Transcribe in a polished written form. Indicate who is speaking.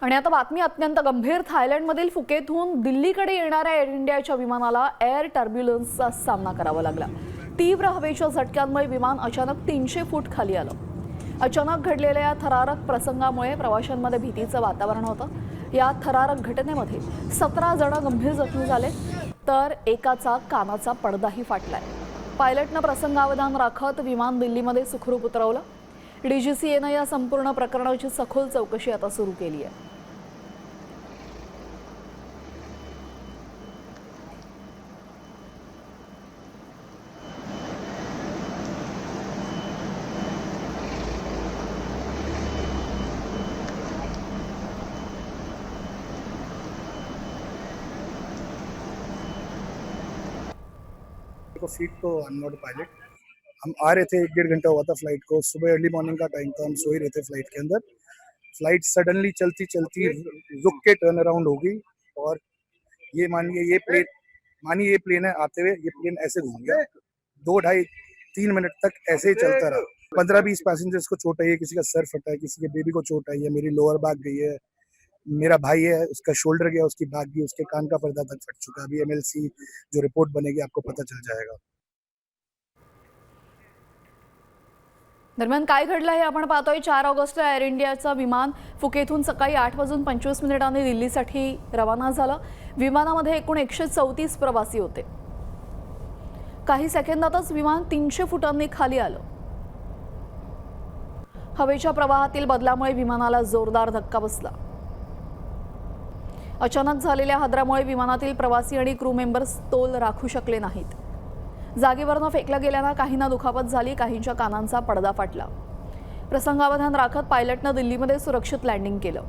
Speaker 1: आणि आता बातमी अत्यंत गंभीर. थायलंडमधील फुकेतहून दिल्लीकडे येणाऱ्या एअर इंडियाच्या विमानाला एअर टर्ब्युलन्सचा सामना करावा लागला. तीव्र हवेच्या झटक्यांमुळे विमान अचानक 300 फूट खाली आलं. अचानक घडलेल्या या थरारक प्रसंगामुळे प्रवाशांमध्ये भीतीचं वातावरण होतं. या थरारक घटनेमध्ये 17 जण गंभीर जखमी झाले, तर एकाचा कानाचा पडदाही फाटलाय. पायलटनं प्रसंगावधान राखत विमान दिल्लीमध्ये सुखरूप उतरवलं. डीजीसीएनं या संपूर्ण प्रकरणाची सखोल चौकशी आता सुरू केली आहे.
Speaker 2: सीट तो आई एम नॉट पायलट। हम आ रहे थे, 1-1.5 घंटा हुआ था फ्लाइट को। सुबह अर्ली मॉर्निंग का टाइम था, हम सो ही रहे थे फ्लाइट के अंदर। फ्लाइट सडनली चलती चलती रुक के टर्न अराउंड हो गई और ये मानिए ये प्लेन है, आते हुए ये प्लेन ऐसे घूम गया। 2-2.5-3 मिनट तक ऐसे ही चलता रहा। 15-20 पैसेंजर्स को चोट आई है, किसी का सर फटा है, किसी के बेबी को चोट आई है, मेरी लोअर बैक गई है, मेरा भाई है उसका शोल्डर गया, उसकी बैक गई, उसके कान का पर्दा तक फट चुका है। अभी एमएलसी जो रिपोर्ट बनेगी आपको पता चल जाएगा।
Speaker 1: दरम्यान काय घडलं हे आपण पाहतोय. 4 ऑगस्टला एअर इंडियाचं विमान फुकेतून सकाळी 8:25 दिल्लीसाठी रवाना झालं. विमानामध्ये एकूण 134 प्रवासी होते. काही सेकंदातच विमान 300 फुटांनी खाली आलं. हवेच्या प्रवाहातील बदलामुळे विमानाला जोरदार धक्का बसला. अचानक झालेल्या हादरामुळे विमानातील प्रवासी आणि क्रू मेंबर्स तोल राखू शकले नाहीत. जागेवरनं फेकल्या गेल्यानं काहींना दुखापत झाली, काहींच्या कानांचा पडदा फाटला. प्रसंगावधान राखत पायलटनं दिल्लीमध्ये सुरक्षित लँडिंग केलं.